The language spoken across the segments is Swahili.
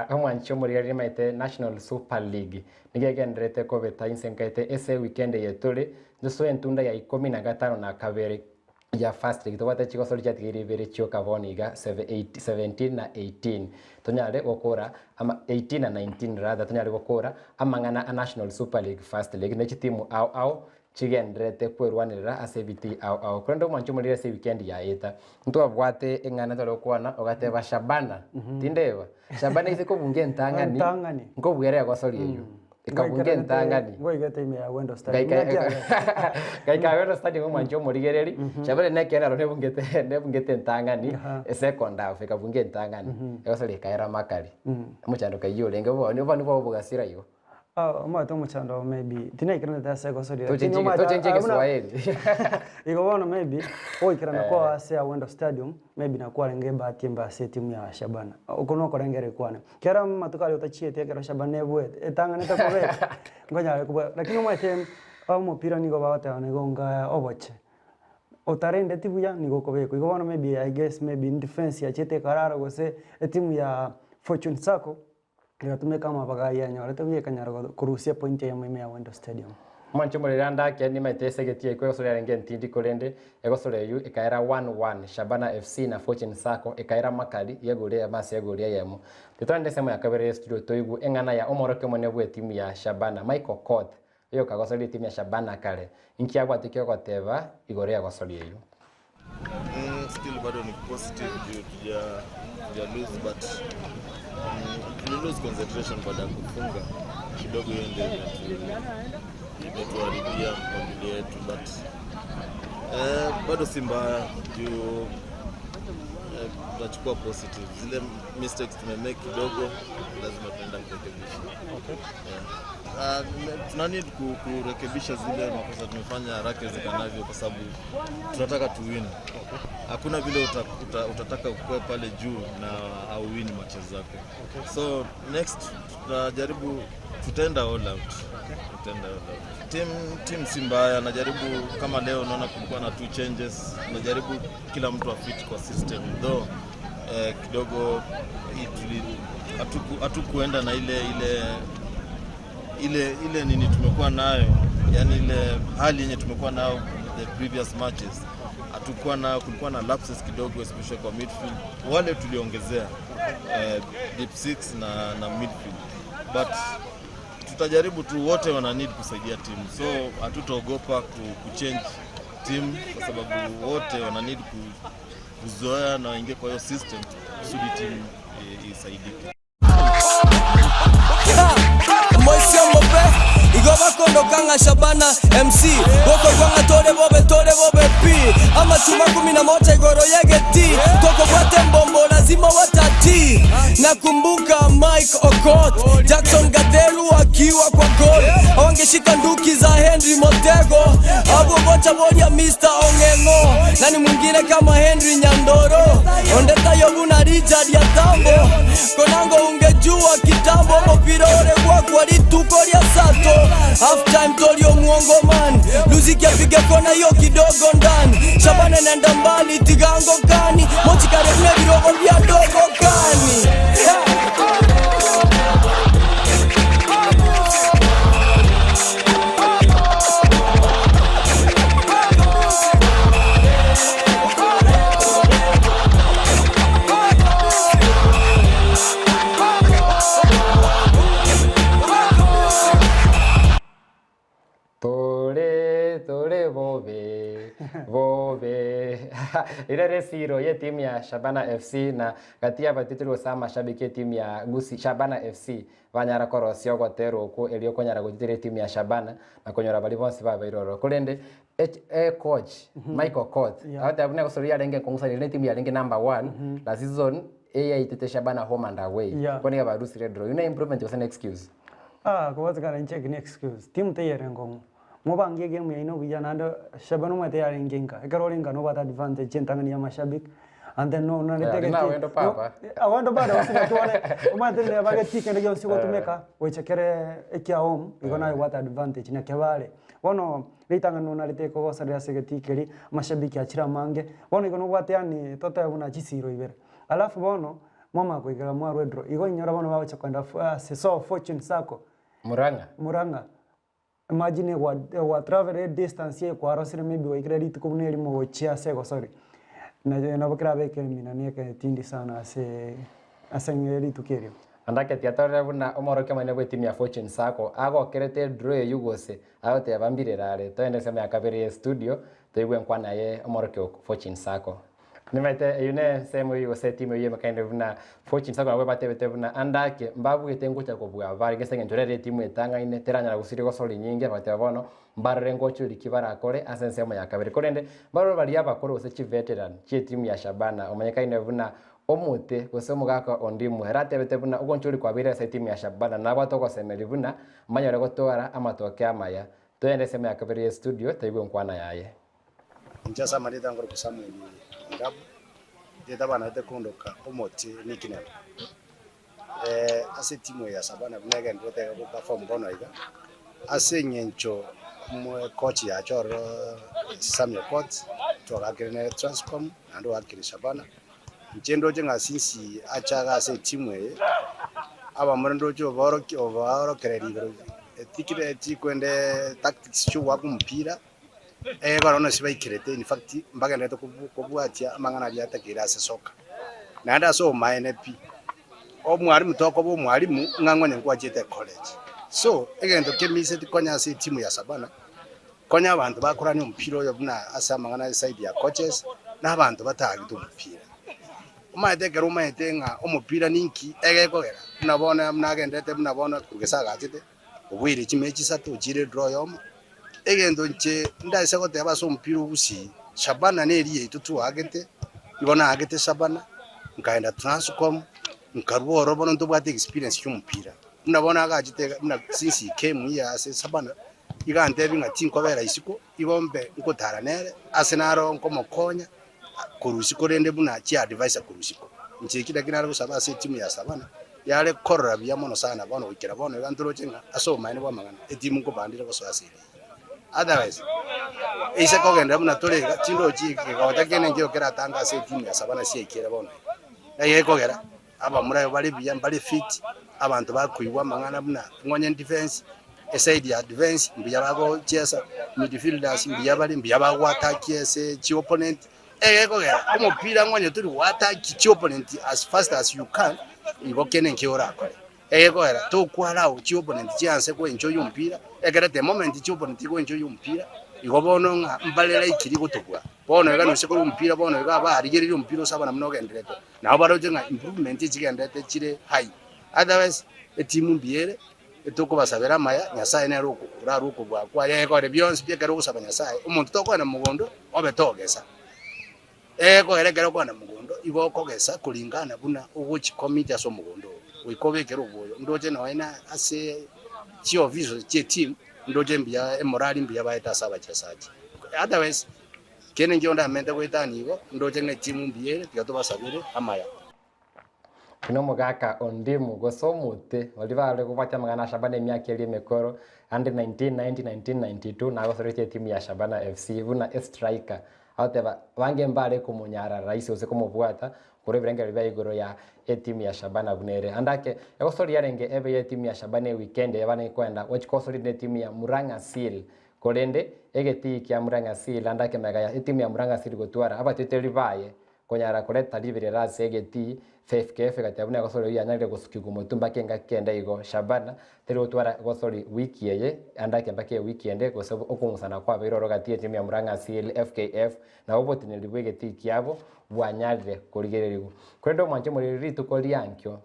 Omwancho muri maite National Super League nigegenderete ko betainse nkaite ese weekend yeturi nduso entunda ya 15 na kabere ya first league tobate chiko soli chatigiri bere chio kaboniga 17 na 18 tonyale gukura ama 18 na 19 rather tonyale gukura amangana a National Super League first league ne chitimu au chigenderete kwerwanirira asebiti au kwendo mwancho muri ese weekend ya eta ntu abwate engana tolo kwana ogateba Shabana tindeba Shabana ise ko bunge ntangani ngo bwere agosori eyo ikabunge ntangani ngo igete ime ya wendo stadium gaika wendo stadium mwancho muri gereri Shabana nekera ro nebungete ntangani second half ikabunge ntangani egosori kaira makali muchando kayole ngebo ni bo bugasira yo Mato muchando maybe tinaikirana tasa gosori tochenje Kiswahili iko bona maybe oikirana kwa ase wendo stadium maybe na kwa ngeba timba se timu ya Shabana ukono ko rengere kwana kera matukali utachie tekera Shabana ebwe etanga neta kobe ngonya kubwa lakini mwate mupira nigo bawata nigonga oboche otarende timu ya nigo kobeko iko bona maybe I guess maybe in defense ya chete karara gose timu ya Fortune Sacco Iratumeka kama bagaya nyore tabiye kanyara kurusia point ya mime ya Wendo Stadium. Mwancho muliranda ke ni maitese getie ko sore renge ntindi kolende ego sore yu ikaira 1-1 Shabana FC na Fortune Sacco ikaira makali yegure ya basi yegure yemo. Tutande sema ya kabere studio toigu engana ya omoroke monebwe timu ya Shabana Michael Court yo kagosori timu ya Shabana kale inki agwa tikyo koteva igore ya gosori yo. Still bado ni positive due to lose but we lose concentration baada ya kufunga kidogo hiyo ndio imetuharibia mpangilio yetu but bado si mbaya juu tunachukua positive zile mistakes tumemake kidogo lazima tuenda kurekebisha tuna need kurekebisha zile makosa tumefanya haraka iwezekanavyo kwa sababu tunataka tu win. Hakuna vile utataka kukua pale juu na au win matches zako. So next tunajaribu tutaenda all out. Tutaenda all out. Team si mbaya, najaribu kama leo naona kulikuwa na 2 changes. Najaribu kila mtu afit kwa system though kidogo hatukuenda na ile nini tumekuwa nayo, yani ile hali yenye tumekuwa nayo the previous matches kulikuwa na lapses kidogo especially kwa midfield. Wale tuliongezea deep 6 na midfield but tutajaribu tu, wote wana need kusaidia team, so hatutaogopa kuchange team kwa sababu wote wana need kuzoea na waingie kwa hiyo system kusudi team isaidike. Igoba kondo kanga Shabana MC Boko kwanga tore bobe P Ama chuma 11 igoro yegeti Toko kwate mbombo lazima watati Nakumbuka Mike Okot Jackson Gadelu akiwa kwa goal Awangeshika nduki za Henry Motego Abu bocha bolia Mr. Ongengo Nani mwingine kama Henry Nyandoro Ondeta yobu na Richard ya Tambo Konango ungejua kitambo Mopirore kwa lituko ya Sato Half time tolio muongo man Muziki apige kona yo kidogo ndani Shabana nenda mbali tigango kani Mochi karemne virogo vya dogo kani Bobe ile siro ya timu ya Shabana FC na katia batitiro sama shabiki timu ya Gusii Shabana FC banyara korosio gotero ko elio konyara gutire timu ya Shabana na konyora bali bonse baba iroro kulende coach Michael Court hata abune kusoria lenge kongusa ile timu ya lenge number 1 la season itete Shabana home and away kwani abarusi red draw improvement was an excuse kwa kana check ni excuse timu tayari ngomo Mobangie game ya ino vijana ndo Shabana mwete ya renginga ekarolinga no bata advantage ntangani ya mashabiki and then no leteke na wendo papa awando bado wasina tuone umate ya bage tike ndio siko tumeka wechekere ekia home ikona bata advantage na kebale wono litanga no leteke ko saria segetikeri mashabiki achira mange wono ikono bata yani toto ya una chisiro ibere alafu wono mama kuikala mwaru edro igo inyora bono bacha kwenda so fortune sako Muranga imagine wa travel a distance ye kwa rosire maybe wa ikira ritu kubuneli mo chia sego sorry na bokira beke mina nieke tindi sana ase ngeri tukerio andake tiatore buna omoroke mane bwe timu ya fortune sako ago kerete draw yugose ago te bambire rare to ende sema yakabere studio to igwe nkwana ye omoroke fortune sako nimete yune semo yugose timu ye makainde buna fortune sako abo batebete buna andake mbabu etengucha kubwa bari gesenge njorere timu etanga ine teranya gusiri gosoli nyinge bate bono mbarre ngocho likibara kore asense mo yakabere korende baro bari abakoro ose chi veteran chi timu ya Shabana omanyakaine buna omote gose mugaka ondimu heratebete buna ugonchuri kwabira se timu ya Shabana na batoko semeri buna manyore gotwara amatoke amaya toende sema yakabere studio taigwe nkwana yaye njasa marita ngoro kusamwe ngabu deta bana te kondoka omote nikine ase timu ya Shabana bunega ndote ko perform bono iga ase nyencho mo coach ya choro Samuel coach to akirene Transcom ando akiri Shabana njendo jenga sinsi achaga ase timu aba mrendo jo boro kereri tikire tikwende tactics chu waku mpira barona siba ikirete in fact mbaga ndeto kubwatia amangana bya takira ase soka nanda so MNP omwarimu toko bo mwarimu ngangonye kwajete college so egendo kemise tikonya ase timu ya Shabana konya abantu bakoranye mpira yo buna ase amangana side ya coaches n'abantu batagita mpira umaete umaete nga omupira ninki egekogera nabona mnagendete mnabona kugesaga atite ubwire kimechi sato jire draw yom egendo nche ndase ko teba so mpira Gusii Shabana neri yetu agete ibona agete Shabana nkaenda Transcom nkaruoro bono ndobwate experience cy'umupira mnabona agajite mna since came here ase Shabana igante binga tinkobera isiko ibombe nkotaranere asenaro nkomokonya kurusiko rende buna chi advisor kurusiko nchikira kinara kusaba ase timu ya Shabana yale korra bya mono sana bono wikira bono gantoro chenga aso maine kwa magana etimu ko bandira ko swasiri otherwise ise ko genda buna tole tindo chi ko takene ngyo kera tanga ase timu ya Shabana sie kira bono aye ko gera aba murayo bali bya bali fit abantu bakuyiwa magana buna ngonye defense side ya defense mbiya bago chesa midfielders mbiya bago attack ese chi opponent ko gera umupira ngonye turi attack chi opponent as fast as you can ibokene nkiora akore ko gera to kwala chi opponent chance ko enjoy umpira egera the moment chi opponent ko enjoy umpira igobono mbalela ikiri gutugwa bono ega no sekuru umpira bono ega ba rigeri umpira Shabana mnoga ndreto na baro jenga improvement ikigendete chire high otherwise etimu mbiere etoko basabera maya nyasaye ne ruko uraruko bwa kwa ko re beyonce bye kero gusaba nyasaye umuntu toko na mugondo obetogesa ko eregero kwa na mugondo iboko gesa kulingana buna uguchi committee aso mugondo wikobekero boyo ndoje na waina ase chio viso che team ndoje mbia morali mbia baita saba chesaji otherwise kene ngionda mente kwetani igo ndoje ne team mbiere tyato basabire amaya kino mugaka ondimu gosomote olivale kubatia magana Shabana emyaka eri emekoro under 1992 na gosorete timu ya Shabana FC buna striker auteba wange mbale kumunyara rais ose kumubwata kure birenge bya igoro ya timu ya Shabana bunere andake egosori yarenge ebe ya timu ya Shabana weekend yabane kwenda wachikosori ne timu ya Muranga Seal kolende egeti kya Muranga Seal andake mega ya timu ya Muranga Seal gotwara abatete baye konyara koleta libere rase egeti 5KF gatabuna gosori yanare gosukigo mutumba kenga kenda igo Shabana tero gotwara gosori wiki yeye andake mbake weekend gosabo okumusana kwa biroro gatie timu ya Muranga Seal FKF na obotine libwegeti kyabo bwanyarire kurigererigo kwendo mwanje muri ritu koliankyo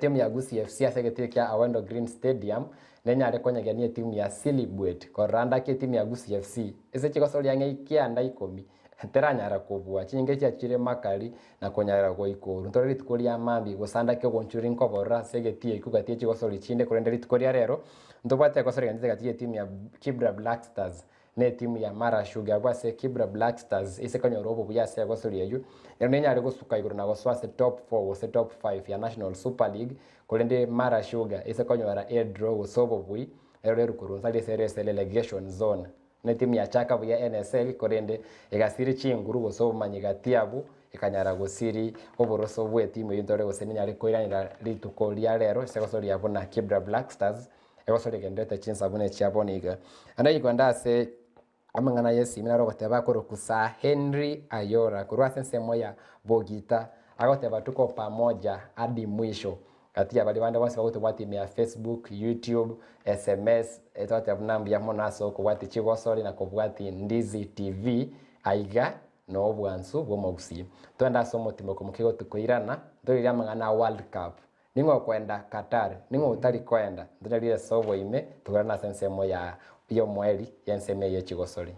timu ya Gusii FC asegete kya Awendo Green Stadium nenyare konyagania timu ya Silibwet koranda ke timu ya Gusii FC ese chikosoli yange ikianda ikomi teranyara kubwa chinge cha chire makali na konyara go ikuru ntori tukolia mambi gosanda ke gonchuri nkobora segetie kugatie chigosoli chinde kurenderi tukolia rero ndobate gosori ganze gatie timu ya Kibra Black Stars ne timu ya Mara Sugar bwase Kibra Black Stars ise konyorobo buyase gosoli yeyu nenyare gosuka iguru na goswase top 4 wose top 5 ya National Super League kurende Mara Sugar ise konyora air draw gosobo bui rero rukuru sali series relegation zone ne timu ya chaka ya NSL korende egasiri chinguru goso manyigatiabu ikanyara Gusii oboroso bwe timu yintore gusenya ari koiranira rituko ria rero segosori yabona Kibra Black Stars egosori gendete chinsa bune chiaboniga ana igondase amangana yesi mina rogoteba kurukusa Henry Ayora kurwa sensemo ya Bogita agoteba tuko pamoja hadi mwisho kati ya bali banda bose bagotwa timu ya Facebook, YouTube, SMS etote bunambia monaso kubwati chigosori na kubwati Ndizi TV aiga no bwansu bwo Gusii twenda somo timo kumukigo tukoirana ndorira amangana World Cup ningo kwenda Qatar ningo utari kwenda ndorira sobo ime tugana sensemo ya iyo mweli yenseme ye chigosori.